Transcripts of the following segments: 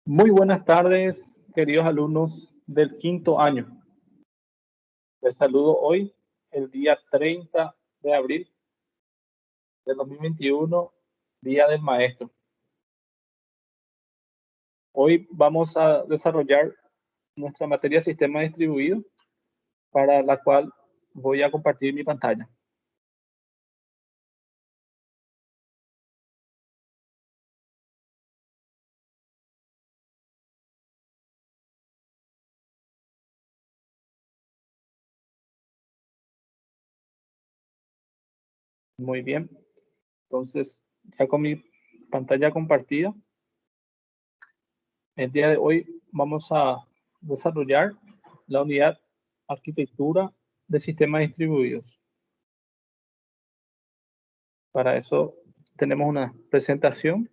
Muy buenas tardes, queridos alumnos del quinto año. Les saludo hoy, el día 30 de abril de 2021, Día del Maestro. Hoy vamos a desarrollar nuestra materia Sistema Distribuido, para la cual voy a compartir mi pantalla. Muy bien. Entonces, ya con mi pantalla compartida, el día de hoy vamos a desarrollar la unidad Arquitectura de Sistemas Distribuidos. Para eso tenemos una presentación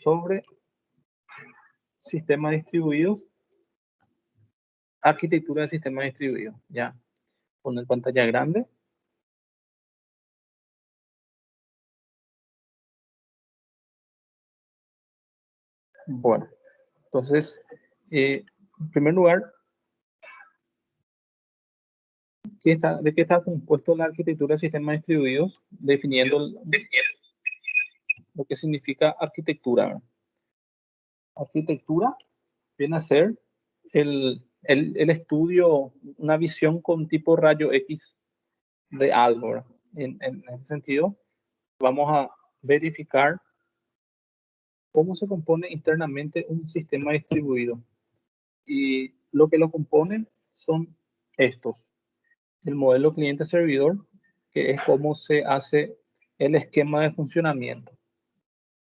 sobre sistemas distribuidos, arquitectura de sistemas distribuidos. Ya, poner pantalla grande. Bueno, entonces, en primer lugar, ¿de qué está compuesto la arquitectura de sistemas distribuidos? Definiendo lo que significa arquitectura, ¿verdad? Arquitectura viene a ser el estudio, una visión con tipo rayo X de algo, ¿verdad? En ese sentido, vamos a verificar cómo se compone internamente un sistema distribuido. Y lo que lo componen son estos: el modelo cliente-servidor, que es cómo se hace el esquema de funcionamiento.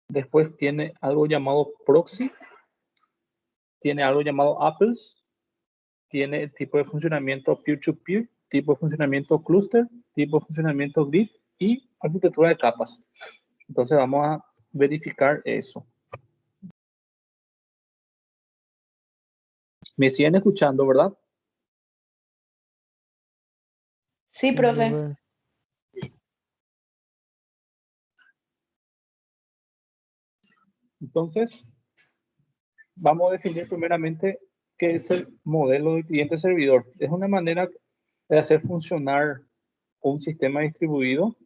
Después tiene algo llamado proxy, tiene algo llamado apples, tiene el tipo de funcionamiento peer-to-peer, tipo de funcionamiento cluster, tipo de funcionamiento grid y arquitectura de capas. Entonces vamos a verificar eso. Me siguen escuchando, ¿verdad? Sí, profe. Entonces, vamos a definir primeramente qué es el modelo de cliente-servidor. Es una manera de hacer funcionar un sistema distribuido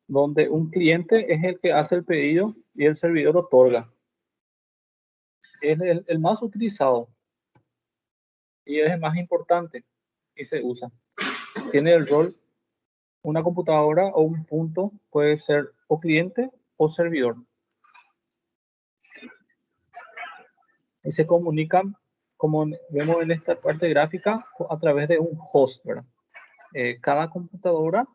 donde un cliente es el que hace el pedido y el servidor otorga. Es el más utilizado y es el más importante y se usa. Tiene el rol, una computadora o un punto puede ser o cliente o servidor. Y se comunican, como vemos en esta parte gráfica, a través de un host, ¿verdad? Cada computadora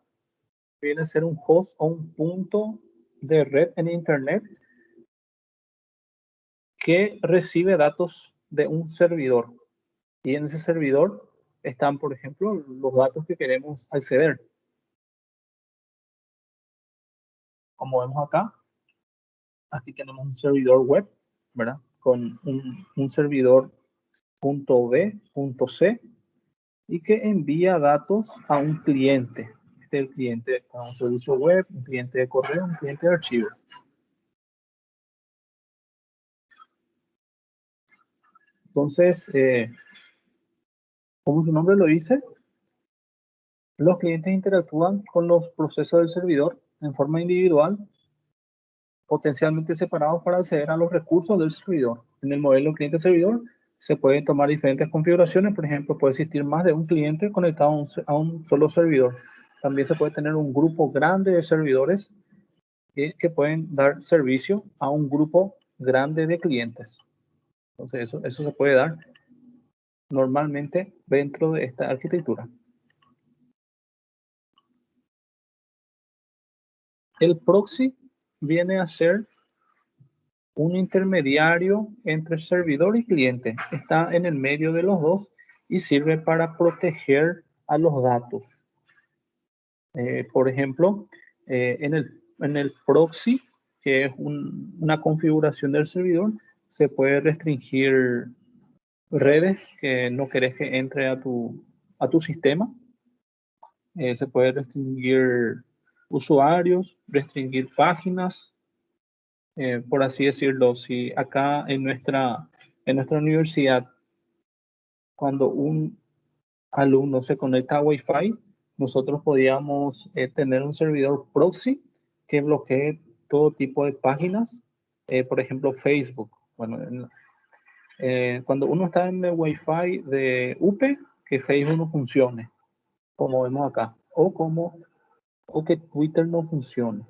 viene a ser un host o un punto de red en Internet que recibe datos de un servidor. Y en ese servidor están, por ejemplo, los datos que queremos acceder. Como vemos acá, aquí tenemos un servidor web, ¿verdad? Con un servidor .b, .c, y que envía datos a un cliente. Este es el cliente a un servicio web, un cliente de correo, un cliente de archivos. Entonces, como su nombre lo dice, los clientes interactúan con los procesos del servidor en forma individual, potencialmente separados para acceder a los recursos del servidor. En el modelo cliente-servidor se pueden tomar diferentes configuraciones. Por ejemplo, puede existir más de un cliente conectado a un solo servidor. También se puede tener un grupo grande de servidores que pueden dar servicio a un grupo grande de clientes. Entonces, eso se puede dar normalmente dentro de esta arquitectura. El proxy viene a ser un intermediario entre servidor y cliente. Está en el medio de los dos y sirve para proteger a los datos. Por ejemplo, en el proxy, que es una configuración del servidor, se puede restringir redes que no querés que entre a tu sistema. Se puede restringir usuarios, restringir páginas, por así decirlo. Si acá en nuestra universidad, cuando un alumno se conecta a Wi-Fi, nosotros podíamos tener un servidor proxy que bloquee todo tipo de páginas, por ejemplo Facebook. Bueno, cuando uno está en el Wi-Fi de UPE, que Facebook no funcione, como vemos acá, o que Twitter no funcione.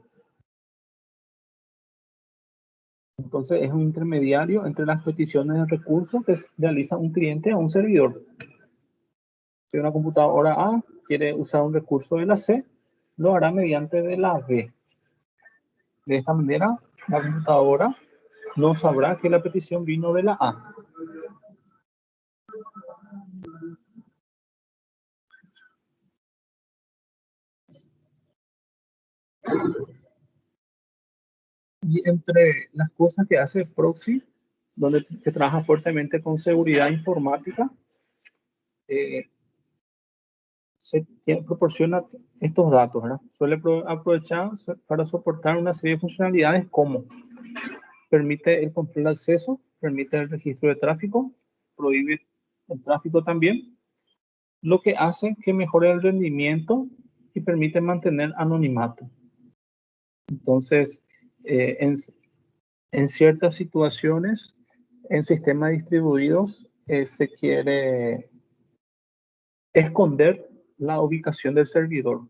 Entonces es un intermediario entre las peticiones de recursos que realiza un cliente a un servidor. Si una computadora A quiere usar un recurso de la C, lo hará mediante de la B. De esta manera, la computadora no sabrá que la petición vino de la A. Y entre las cosas que hace Proxy, que trabaja fuertemente con seguridad informática, proporciona estos datos, ¿verdad? Suele aprovechar para soportar una serie de funcionalidades como permite el control de acceso, permite el registro de tráfico, prohíbe el tráfico también, lo que hace que mejore el rendimiento y permite mantener anonimato. Entonces, en ciertas situaciones, en sistemas distribuidos, se quiere esconder la ubicación del servidor.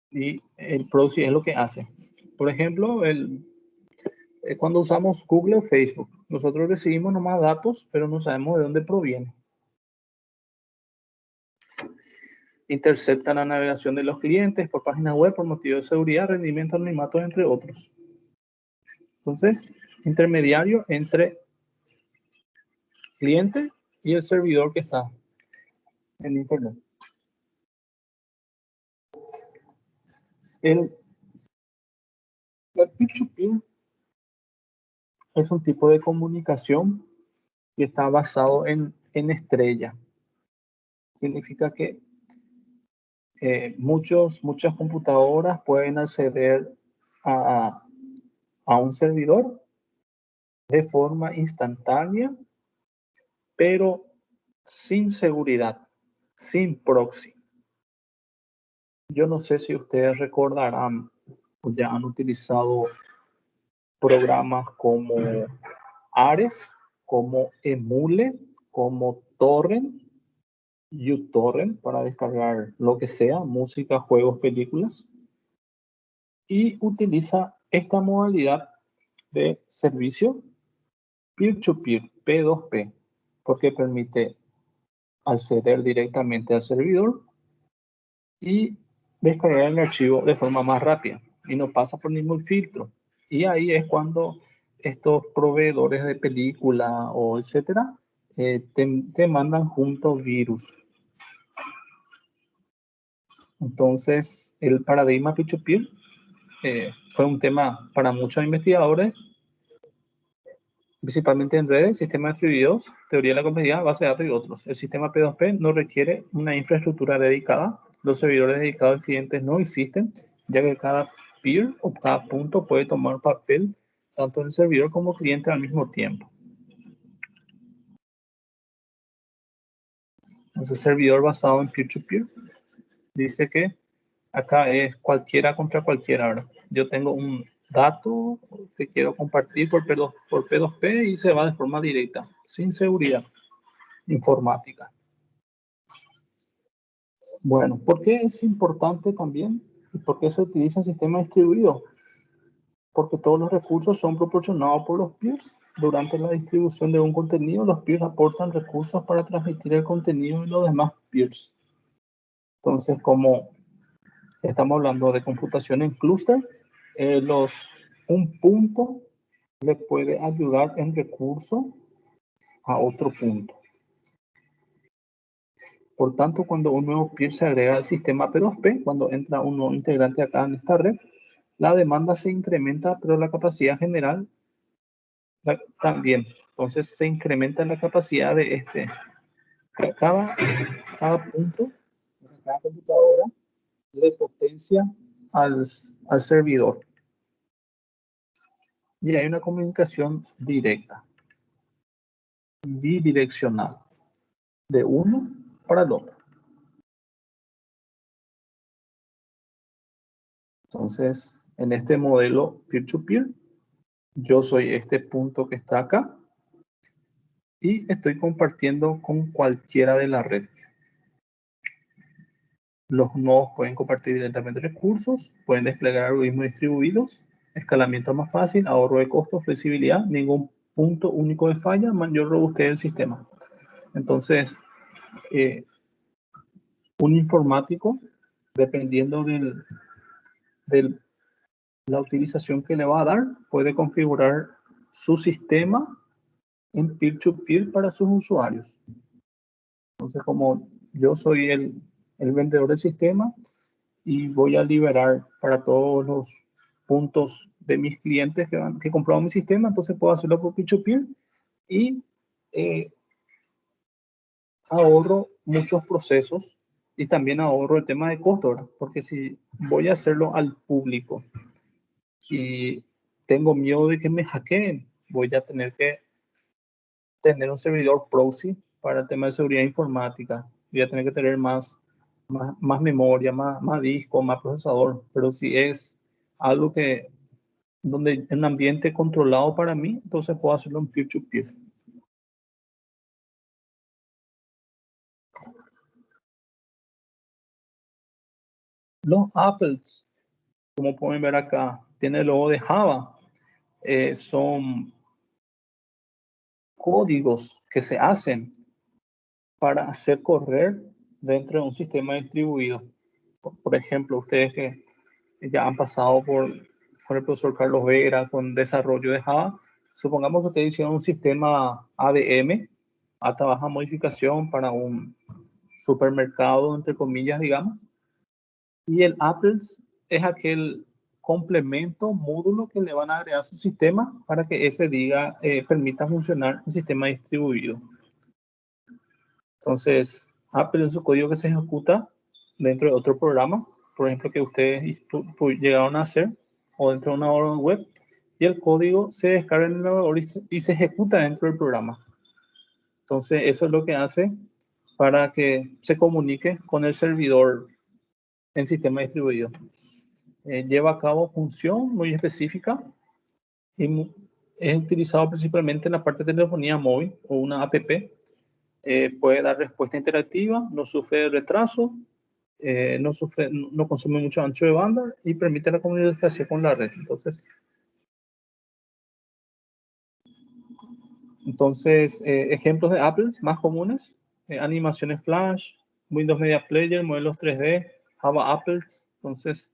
Y el proxy es lo que hace. Por ejemplo, cuando usamos Google o Facebook, nosotros recibimos nomás datos, pero no sabemos de dónde proviene. Intercepta la navegación de los clientes por páginas web por motivo de seguridad, rendimiento, anonimato, entre otros. Entonces, intermediario entre cliente y el servidor que está en Internet. El peer-to-peer es un tipo de comunicación que está basado en estrella. Significa que muchas computadoras pueden acceder a un servidor de forma instantánea, pero sin seguridad, sin proxy. Yo no sé si ustedes recordarán o ya han utilizado programas como Ares, como Emule, como Torrent, uTorrent para descargar lo que sea, música, juegos, películas. Y utiliza esta modalidad de servicio peer-to-peer, P2P, porque permite acceder directamente al servidor y descargar el archivo de forma más rápida y no pasa por ningún filtro. Y ahí es cuando estos proveedores de película o etcétera te mandan juntos virus. Entonces, el paradigma peer-to-peer fue un tema para muchos investigadores, principalmente en redes, sistemas distribuidos, teoría de la complejidad, base de datos y otros. El sistema P2P no requiere una infraestructura dedicada. Los servidores dedicados al cliente no existen, ya que cada peer o cada punto puede tomar papel tanto el servidor como cliente al mismo tiempo. Entonces, servidor basado en peer-to-peer dice que acá es cualquiera contra cualquiera, ¿verdad? Yo tengo un dato que quiero compartir por P2P y se va de forma directa, sin seguridad informática. Bueno, ¿por qué es importante también? ¿Y por qué se utiliza el sistema distribuido? Porque todos los recursos son proporcionados por los peers. Durante la distribución de un contenido, los peers aportan recursos para transmitir el contenido de los demás peers. Entonces, como estamos hablando de computación en clúster, un punto le puede ayudar en recurso a otro punto. Por tanto, cuando un nuevo peer se agrega al sistema P2P, cuando entra un nuevo integrante acá en esta red, la demanda se incrementa, pero la capacidad general también. Entonces se incrementa la capacidad de cada punto, cada computadora le potencia al servidor. Y hay una comunicación directa, bidireccional, de uno para el otro. Entonces, en este modelo peer-to-peer, yo soy este punto que está acá y estoy compartiendo con cualquiera de la red. Los nodos pueden compartir directamente recursos, pueden desplegar algoritmos distribuidos, escalamiento más fácil, ahorro de costos, flexibilidad, ningún punto único de falla, mayor robustez del sistema. Entonces, un informático, dependiendo de la utilización que le va a dar, puede configurar su sistema en peer-to-peer para sus usuarios. Entonces, como yo soy el vendedor del sistema y voy a liberar para todos los puntos de mis clientes que compraron mi sistema, entonces puedo hacerlo por peer-to-peer y ahorro muchos procesos y también ahorro el tema de costo, ¿verdad? Porque si voy a hacerlo al público y tengo miedo de que me hackeen, voy a tener que tener un servidor proxy para el tema de seguridad informática. Voy a tener que tener más memoria, más disco, más procesador. Pero si es algo que donde en un ambiente controlado para mí, entonces puedo hacerlo en peer-to-peer. Los apples, como pueden ver acá, tiene el logo de Java. Son códigos que se hacen para hacer correr dentro de un sistema distribuido. Por ejemplo, ustedes que ya han pasado por el profesor Carlos Vera con desarrollo de Java, supongamos que ustedes hicieron un sistema ADM, alta baja modificación para un supermercado, entre comillas, digamos, y el Apples es aquel complemento, módulo que le van a agregar a su sistema para que ese permita funcionar el sistema distribuido. Entonces, Apple es un código que se ejecuta dentro de otro programa, por ejemplo, que ustedes llegaron a hacer, o dentro de una web, y el código se descarga en el navegador y se ejecuta dentro del programa. Entonces, eso es lo que hace para que se comunique con el servidor en sistema distribuido. Lleva a cabo función muy específica y es utilizado principalmente en la parte de telefonía móvil o una app. Puede dar respuesta interactiva, no sufre de retraso, no consume mucho ancho de banda y permite la comunicación con la red. Entonces ejemplos de Apples más comunes, animaciones Flash, Windows Media Player, modelos 3D, Java Apples. Entonces,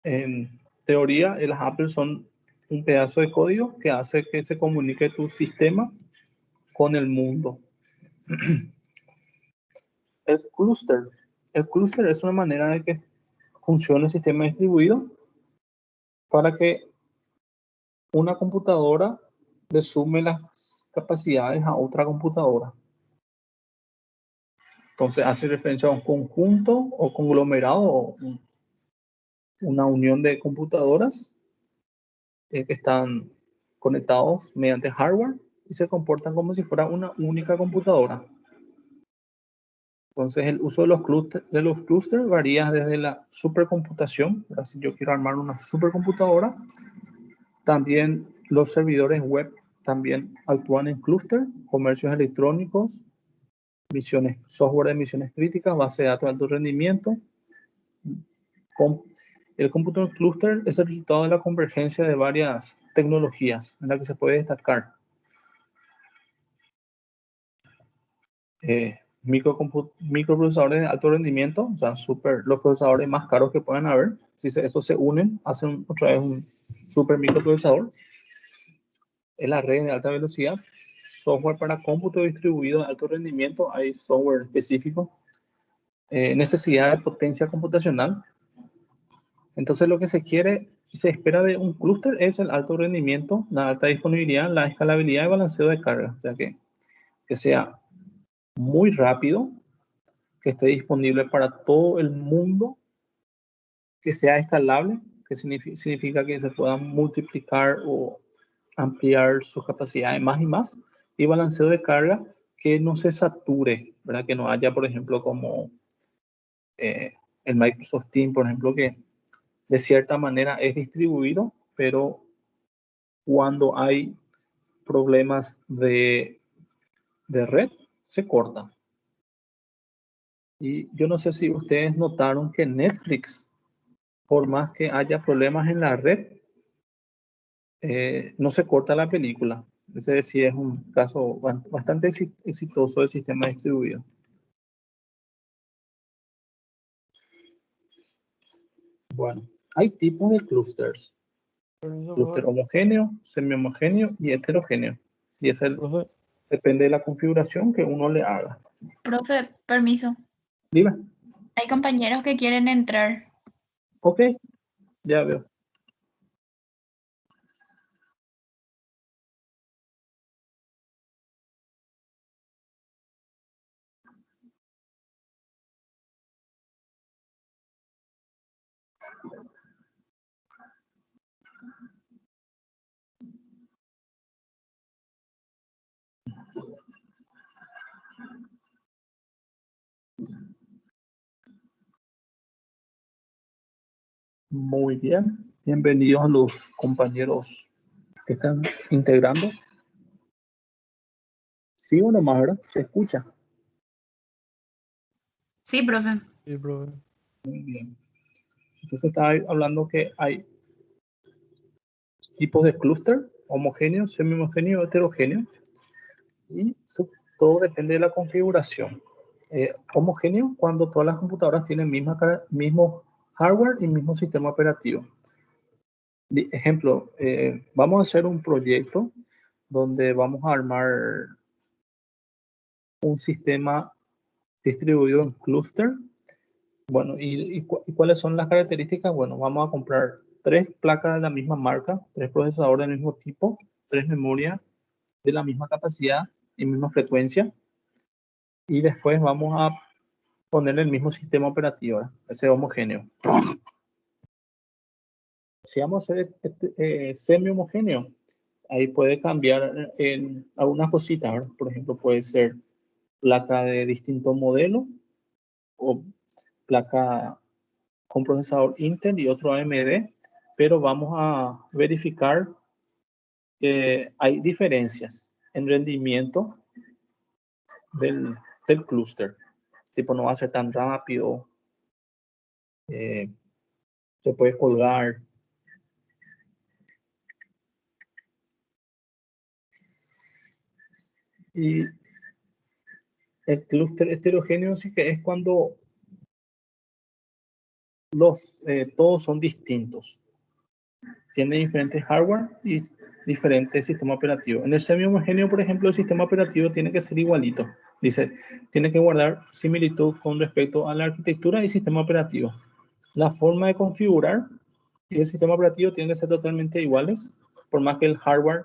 en teoría, las Apples son un pedazo de código que hace que se comunique tu sistema con el mundo. El clúster. El clúster es una manera de que funcione el sistema distribuido para que una computadora le sume las capacidades a otra computadora. Entonces hace referencia a un conjunto o conglomerado o una unión de computadoras que están conectados mediante hardware y se comportan como si fuera una única computadora. Entonces el uso de los clústeres varía desde la supercomputación, si yo quiero armar una supercomputadora. También los servidores web también actúan en clúster, comercios electrónicos, software de misiones críticas, base de datos de alto rendimiento. El cómputo en clúster es el resultado de la convergencia de varias tecnologías en la que se puede destacar microprocesadores de alto rendimiento, o sea, los procesadores más caros que puedan haber. Si esos se unen, hacen otra vez un super microprocesador. Es la red de alta velocidad. Software para cómputo distribuido de alto rendimiento, hay software específico. Necesidad de potencia computacional. Entonces lo que se quiere y se espera de un clúster es el alto rendimiento, la alta disponibilidad, la escalabilidad y balanceo de carga. O sea que sea muy rápido, que esté disponible para todo el mundo, que sea escalable, que significa que se puedan multiplicar o ampliar sus capacidades más y más, y balanceo de carga que no se sature, ¿verdad? Que no haya, por ejemplo, como el Microsoft Teams, por ejemplo, que de cierta manera es distribuido, pero cuando hay problemas de red, se corta. Y yo no sé si ustedes notaron que Netflix, por más que haya problemas en la red, no se corta la película. Ese sí es un caso bastante exitoso del sistema distribuido. Bueno, hay tipos de clusters. Clúster homogéneo, semi-homogéneo y heterogéneo. Y ese depende de la configuración que uno le haga. Profe, permiso. Dime. Hay compañeros que quieren entrar. Ok, ya veo. Muy bien. Bienvenidos a los compañeros que están integrando. Sí o no más, ¿verdad? Se escucha. Sí, profe. Sí, profe. Muy bien. Entonces estaba hablando que hay tipos de clúster, homogéneo, semi-homogéneo, heterogéneo. Y todo depende de la configuración. Homogéneo cuando todas las computadoras tienen mismo hardware y mismo sistema operativo. Ejemplo, vamos a hacer un proyecto donde vamos a armar un sistema distribuido en clúster. Bueno, ¿y cuáles son las características? Bueno, vamos a comprar 3 placas de la misma marca, 3 procesadores del mismo tipo, 3 memorias de la misma capacidad y misma frecuencia. Y después vamos a poner el mismo sistema operativo, ¿verdad? Ese homogéneo. Si vamos a hacer semi-homogéneo, ahí puede cambiar en algunas cositas, ¿verdad? Por ejemplo, puede ser placa de distinto modelo o placa con procesador Intel y otro AMD, pero vamos a verificar que hay diferencias en rendimiento del clúster. Tipo, no va a ser tan rápido, se puede colgar. Y el clúster heterogéneo sí que es cuando todos son distintos. Tiene diferentes hardware y diferentes sistemas operativos. En el semi-homogéneo, por ejemplo, el sistema operativo tiene que ser igualito. Dice, tiene que guardar similitud con respecto a la arquitectura y sistema operativo. La forma de configurar y el sistema operativo tienen que ser totalmente iguales, por más que el hardware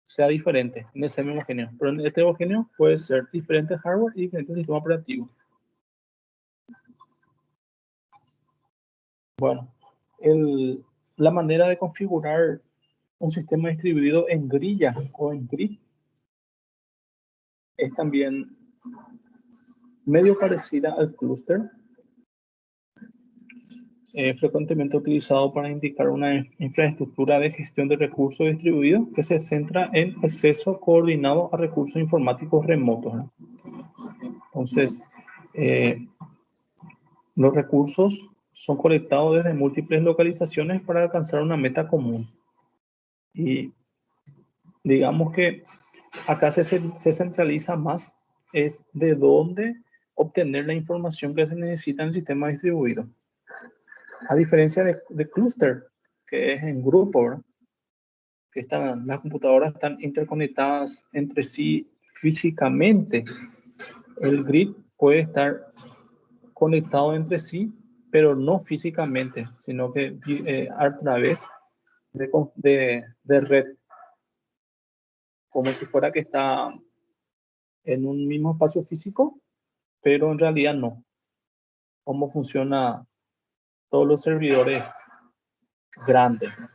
sea diferente en el semi-homogéneo. Pero en el heterogéneo puede ser diferentes hardware y diferentes sistemas operativos. Bueno, la manera de configurar un sistema distribuido en grilla o en grid es también medio parecida al clúster, frecuentemente utilizado para indicar una infraestructura de gestión de recursos distribuidos que se centra en acceso coordinado a recursos informáticos remotos, ¿no? Entonces, los recursos son conectados desde múltiples localizaciones para alcanzar una meta común. Y digamos que acá se centraliza más es de dónde obtener la información que se necesita en el sistema distribuido. A diferencia de clúster, que es en grupo, ¿verdad? Que las computadoras están interconectadas entre sí físicamente. El grid puede estar conectado entre sí, pero no físicamente, sino que a través de red, como si fuera que está en un mismo espacio físico, pero en realidad no. cómo funciona todos los servidores grandes, ¿no?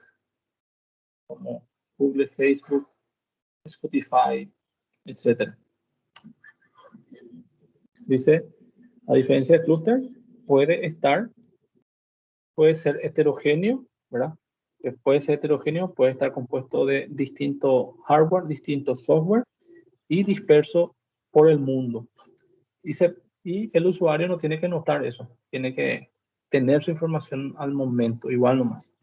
Como Google, Facebook, Spotify, etc. Dice, a diferencia de clúster, puede ser heterogéneo, ¿verdad? Puede ser heterogéneo, puede estar compuesto de distinto hardware, distinto software y disperso por el mundo. Y el usuario no tiene que notar eso, tiene que tener su información al momento, igual nomás.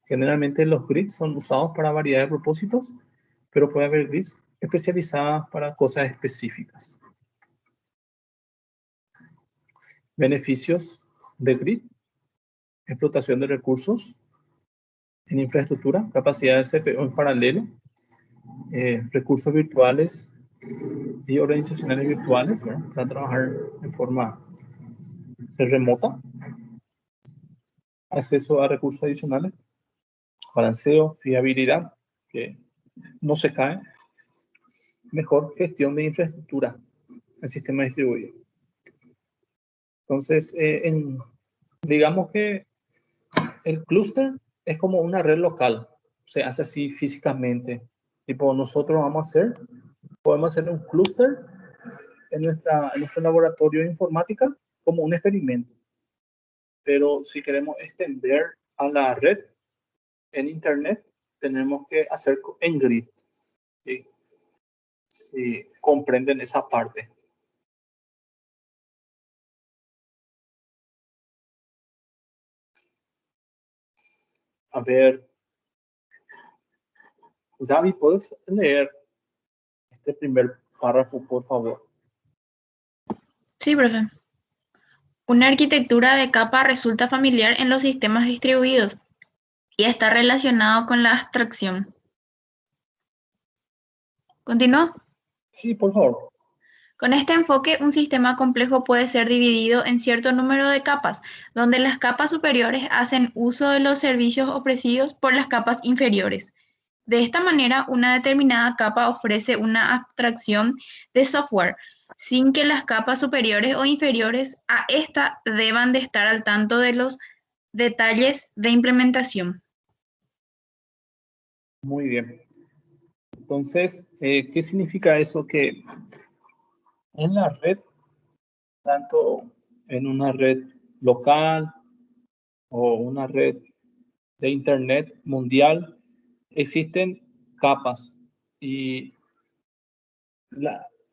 Generalmente los grids son usados para variedad de propósitos, pero puede haber grids especializadas para cosas específicas. Beneficios de grid: explotación de recursos en infraestructura, capacidad de CPU en paralelo, recursos virtuales y organizacionales virtuales, ¿verdad? Para trabajar de forma remota, acceso a recursos adicionales, balanceo, fiabilidad, que no se cae, mejor gestión de infraestructura en sistema distribuido. Entonces, digamos que el clúster es como una red local, se hace así físicamente. Tipo, nosotros podemos hacer un clúster en nuestro laboratorio de informática como un experimento. Pero si queremos extender a la red en Internet, tenemos que hacer en grid. ¿Sí? Si comprenden esa parte. A ver, Gaby, ¿puedes leer este primer párrafo, por favor? Sí, profe. Una arquitectura de capa resulta familiar en los sistemas distribuidos y está relacionado con la abstracción. ¿Continúo? Sí, por favor. Con este enfoque, un sistema complejo puede ser dividido en cierto número de capas, donde las capas superiores hacen uso de los servicios ofrecidos por las capas inferiores. De esta manera, una determinada capa ofrece una abstracción de software, sin que las capas superiores o inferiores a esta deban de estar al tanto de los detalles de implementación. Muy bien. Entonces, ¿qué significa eso? Que en la red, tanto en una red local o una red de Internet mundial, existen capas y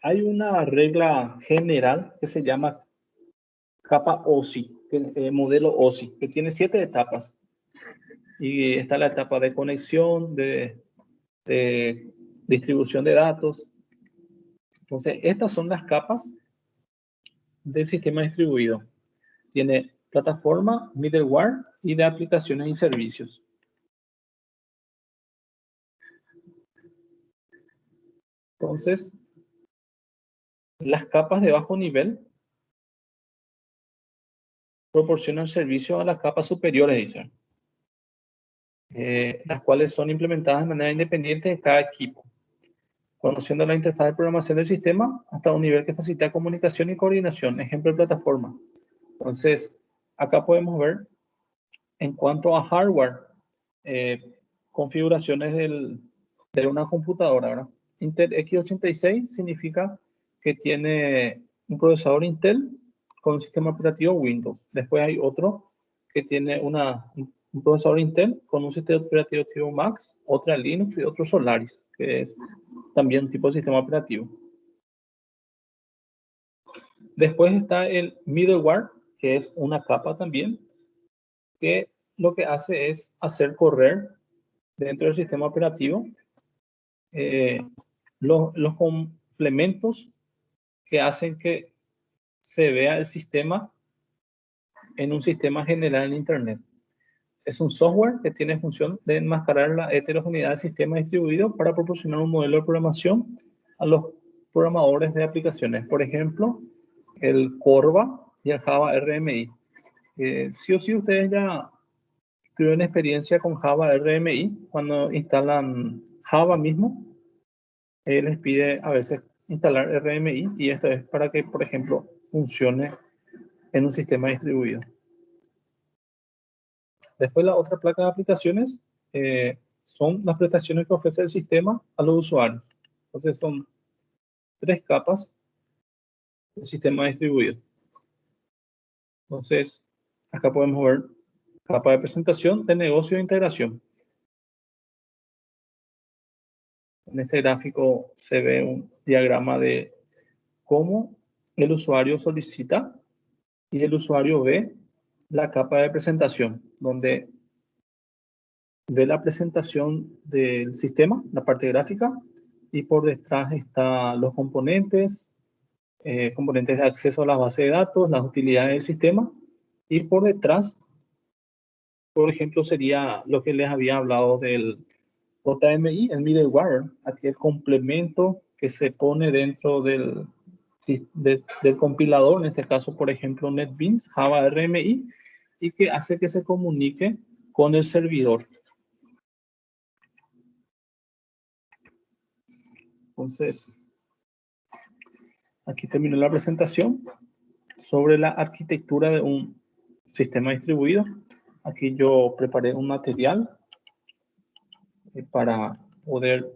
hay una regla general que se llama capa OSI, modelo OSI, que tiene 7 etapas. Y está la etapa de conexión, de distribución de datos. Entonces, estas son las capas del sistema distribuido. Tiene plataforma, middleware y de aplicaciones y servicios. Entonces, las capas de bajo nivel proporcionan servicio a las capas superiores, dicen, las cuales son implementadas de manera independiente de cada equipo, conociendo la interfaz de programación del sistema hasta un nivel que facilita comunicación y coordinación, ejemplo de plataforma. Entonces, acá podemos ver, en cuanto a hardware, configuraciones de una computadora, ¿verdad? Intel x86 significa que tiene un procesador Intel con un sistema operativo Windows. Después hay otro que tiene un procesador Intel con un sistema operativo tipo Max, otra Linux y otro Solaris, que es también un tipo de sistema operativo. Después está el middleware, que es una capa también, que lo que hace es hacer correr dentro del sistema operativo los complementos que hacen que se vea el sistema en un sistema general en Internet. Es un software que tiene función de enmascarar la heterogeneidad del sistema distribuido para proporcionar un modelo de programación a los programadores de aplicaciones. Por ejemplo, el Corva y el Java RMI. Sí o sí ustedes ya tuvieron experiencia con Java RMI. Cuando instalan Java mismo, les pide a veces instalar RMI, y esto es para que, por ejemplo, funcione en un sistema distribuido. Después la otra placa de aplicaciones son las prestaciones que ofrece el sistema a los usuarios. Entonces son 3 capas del sistema distribuido. Entonces acá podemos ver capa de presentación, de negocio e integración. En este gráfico se ve un diagrama de cómo el usuario solicita y el usuario ve la capa de presentación, donde ve la presentación del sistema, la parte gráfica, y por detrás están los componentes, componentes de acceso a la base de datos, las utilidades del sistema, y por detrás, por ejemplo, sería lo que les había hablado del JMI, el middleware, aquel complemento que se pone dentro del compilador, en este caso, por ejemplo, NetBeans, Java RMI, y que hace que se comunique con el servidor. Entonces, aquí terminó la presentación sobre la arquitectura de un sistema distribuido. Aquí yo preparé un material para poder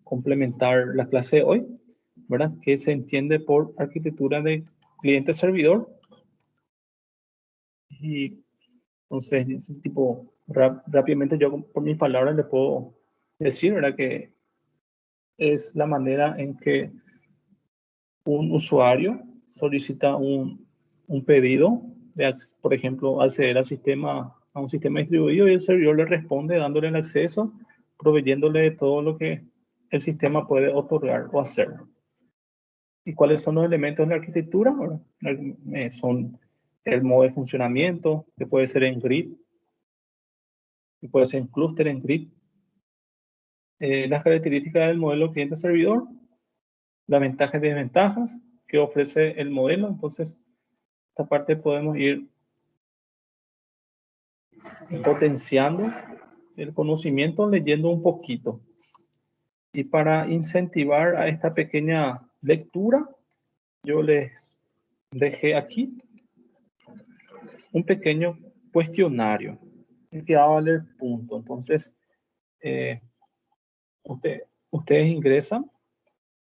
complementar la clase de hoy, ¿verdad? Que se entiende por arquitectura de cliente-servidor. Y entonces, tipo, rápidamente yo por mis palabras le puedo decir, ¿verdad? Que es la manera en que un usuario solicita un pedido de, por ejemplo, acceder al sistema, a un sistema distribuido, y el servidor le responde dándole el acceso, proveyéndole de todo lo que el sistema puede otorgar o hacer. ¿Y cuáles son los elementos de la arquitectura? Bueno, son el modo de funcionamiento, que puede ser en grid, que puede ser en clúster, en grid. Las características del modelo cliente-servidor, las ventajas y desventajas que ofrece el modelo. Entonces, esta parte podemos ir potenciando el conocimiento leyendo un poquito. Y para incentivar a esta pequeña lectura, yo les dejé aquí un pequeño cuestionario que va a valer punto. Entonces, ustedes ingresan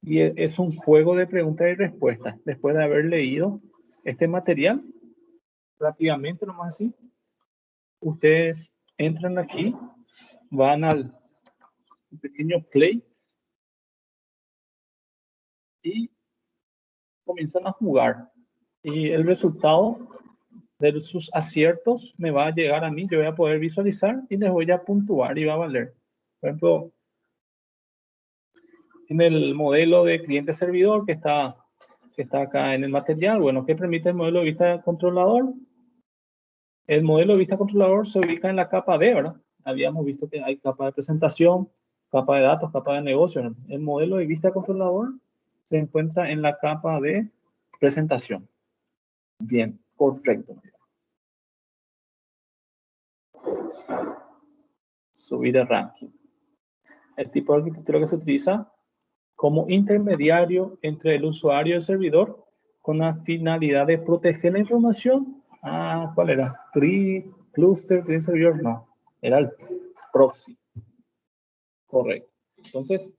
y es un juego de preguntas y respuestas. Después de haber leído este material, rápidamente, nomás así, ustedes entran aquí, van al pequeño play y comienzan a jugar. Y el resultado de sus aciertos me va a llegar a mí, yo voy a poder visualizar y les voy a puntuar y va a valer. Por ejemplo, en el modelo de cliente-servidor que está acá en el material, bueno, ¿qué permite el modelo de vista controlador? El modelo de vista controlador se ubica en la capa D, ¿verdad? Habíamos visto que hay capa de presentación, capa de datos, capa de negocio, ¿no? El modelo de vista controlador se encuentra en la capa de presentación. Bien, correcto. Subir el ranking. El tipo de arquitectura que se utiliza como intermediario entre el usuario y el servidor con la finalidad de proteger la información. ¿Cuál era? Grid, cluster, grid servidor, no. Era el proxy. Correcto. Entonces,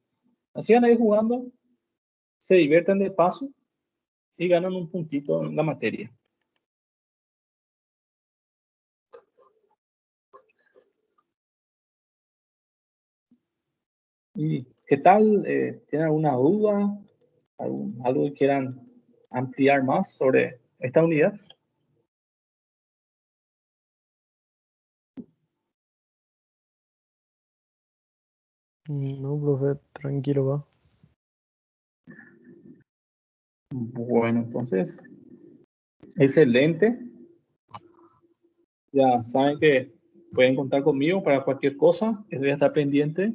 así van a ir jugando, se divierten de paso y ganan un puntito en la materia. ¿Y qué tal? ¿Tienen alguna duda? ¿Algo que quieran ampliar más sobre esta unidad? No, profe, tranquilo, va. Bueno, entonces, excelente. Ya saben que pueden contar conmigo para cualquier cosa. Voy a estar pendiente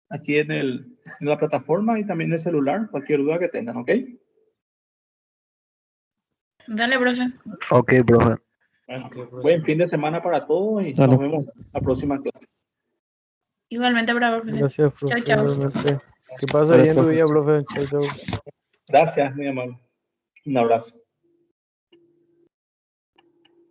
aquí en la plataforma y también en el celular, cualquier duda que tengan, ¿ok? Dale, profe. Ok, profe. Bueno, buen fin de semana para todos y Dale. nos vemos la próxima clase. Igualmente para profe. Gracias, profe. Chao, chao. Igualmente. Que pase Dale, bien tu profe. día, profe. Chau, chau. Gracias, mi amor. Un abrazo.